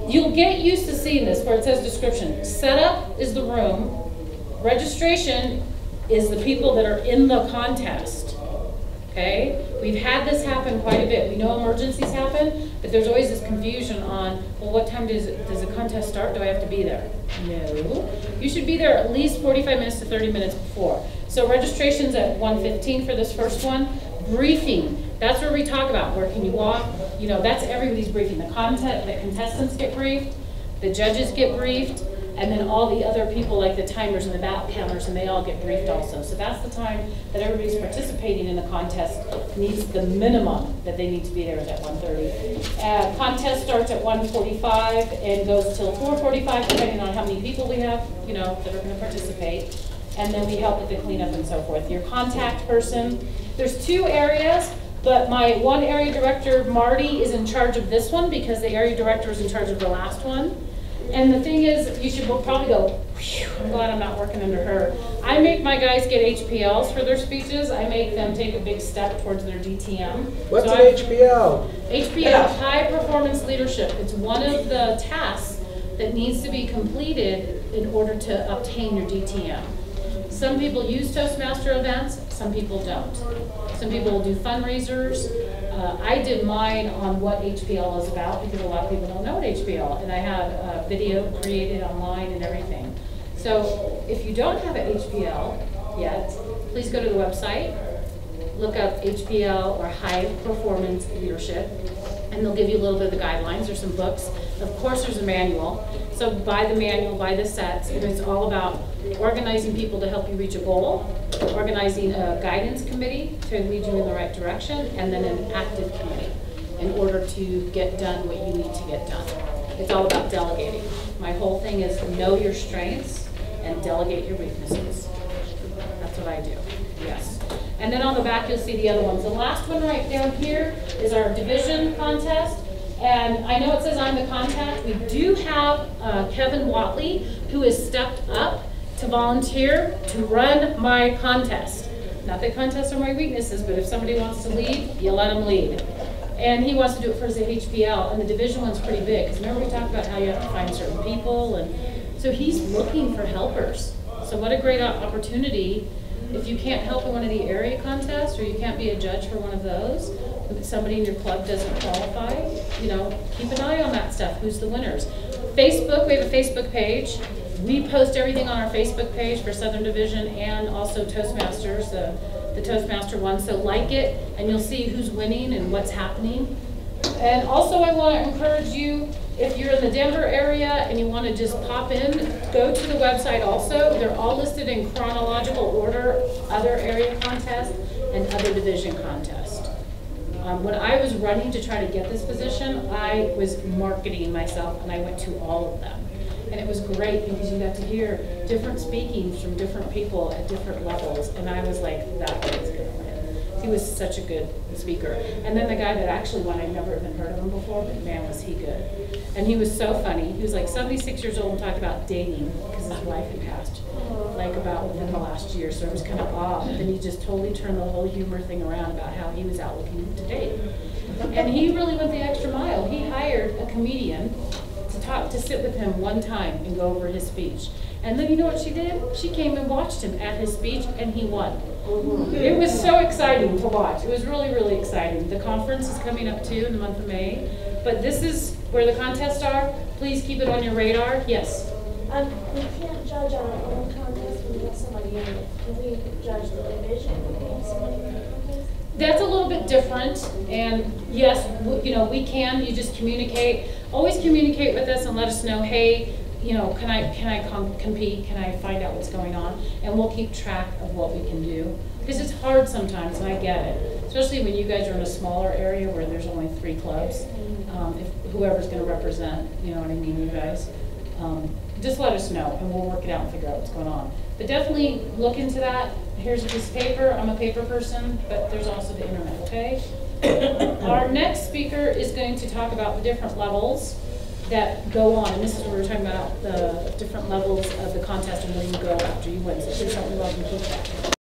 You'll get used to seeing this where it says description. Setup is the room. Registration is the people that are in the contest. Okay? We've had this happen quite a bit. We know emergencies happen, but there's always this confusion on, well, what time does the contest start? Do I have to be there? No. You should be there at least 45 minutes to 30 minutes before. So registration's at 1:15 for this first one. Briefing. That's where we talk about where can you walk. You know, that's everybody's briefing. The contestants get briefed, the judges get briefed, and then all the other people like the timers and the ballot counters, and they all get briefed also. So that's the time that everybody's participating in the contest needs the minimum that they need to be there is at 1:30. Contest starts at 1:45 and goes till 4:45, depending on how many people we have, you know, that are going to participate. And then we help with the cleanup and so forth. Your contact person, there's 2 areas. But my one area director, Marty, is in charge of this one because the area director is in charge of the last one. And the thing is, you should probably go, whew, I'm glad I'm not working under her. I make my guys get HPLs for their speeches. I make them take a big step towards their DTM. What's an HPL? HPL, High Performance Leadership. It's one of the tasks that needs to be completed in order to obtain your DTM. Some people use Toastmaster events, some people don't. Some people will do fundraisers. I did mine on what HPL is about because a lot of people don't know what HPL, and I had a video created online and everything. So if you don't have an HPL yet, please go to the website, look up HPL or High Performance Leadership, and they'll give you a little bit of the guidelines. There's some books. Of course, there's a manual. So buy the manual, buy the sets, and it's all about organizing people to help you reach a goal, organizing a guidance committee to lead you in the right direction, and then an active committee in order to get done what you need to get done. It's all about delegating. My whole thing is know your strengths and delegate your weaknesses. That's what I do, yes. And then on the back, you'll see the other ones. The last one right down here is our division contest. And I know it says I'm the contact. We do have Kevin Watley, who has stepped up to volunteer to run my contest. Not that contests are my weaknesses, but if somebody wants to lead, you let them lead. And he wants to do it for his HPL, and the division one's pretty big. Because remember we talked about how you have to find certain people, and so he's looking for helpers. So what a great opportunity. If you can't help in one of the area contests, or you can't be a judge for one of those, if somebody in your club doesn't qualify, you know, keep an eye on that stuff. Who's the winners? Facebook, we have a Facebook page. We post everything on our Facebook page for Southern Division and also Toastmasters, the Toastmaster one. So like it, and you'll see who's winning and what's happening. And also I want to encourage you, if you're in the Denver area and you want to just pop in, go to the website also. They're all listed in chronological order, other area contests and other division contests. When I was running to try to get this position, I was marketing myself and I went to all of them. And it was great because you got to hear different speakings from different people at different levels. And I was like, that guy's gonna win. He was such a good speaker. And then the guy that actually won, I'd never even heard of him before, but man, was he good. And he was so funny. He was like 76 years old and talked about dating because his wife had passed like about within the last year. So it was kind of odd. But then he just totally turned the whole humor thing around about how he was out looking to date. And he really went the extra mile. He hired a comedian to sit with him one time and go over his speech. And then you know what she did? She came and watched him at his speech and he won. It was so exciting to watch. It was really, really exciting. The conference is coming up too in the month of May. But this is where the contests are. Please keep it on your radar. Yes? We can't judge our own contest when we have somebody in it. Can we judge the division when we have somebody in the contest? That's a little bit different, and yes, you know, we can. You just communicate. Always communicate with us and let us know. Hey, you know, can I compete? Can I find out what's going on? And we'll keep track of what we can do because it's hard sometimes, and I get it. Especially when you guys are in a smaller area where there's only 3 clubs. If whoever's going to represent, you know what I mean, you guys. Just let us know, and we'll work it out and figure out what's going on. But definitely look into that. Here's a piece of paper. I'm a paper person, but there's also the internet, okay? Our next speaker is going to talk about the different levels that go on, and this is where we're talking about the different levels of the contest and where you go after you win. So please help me welcome Keith back.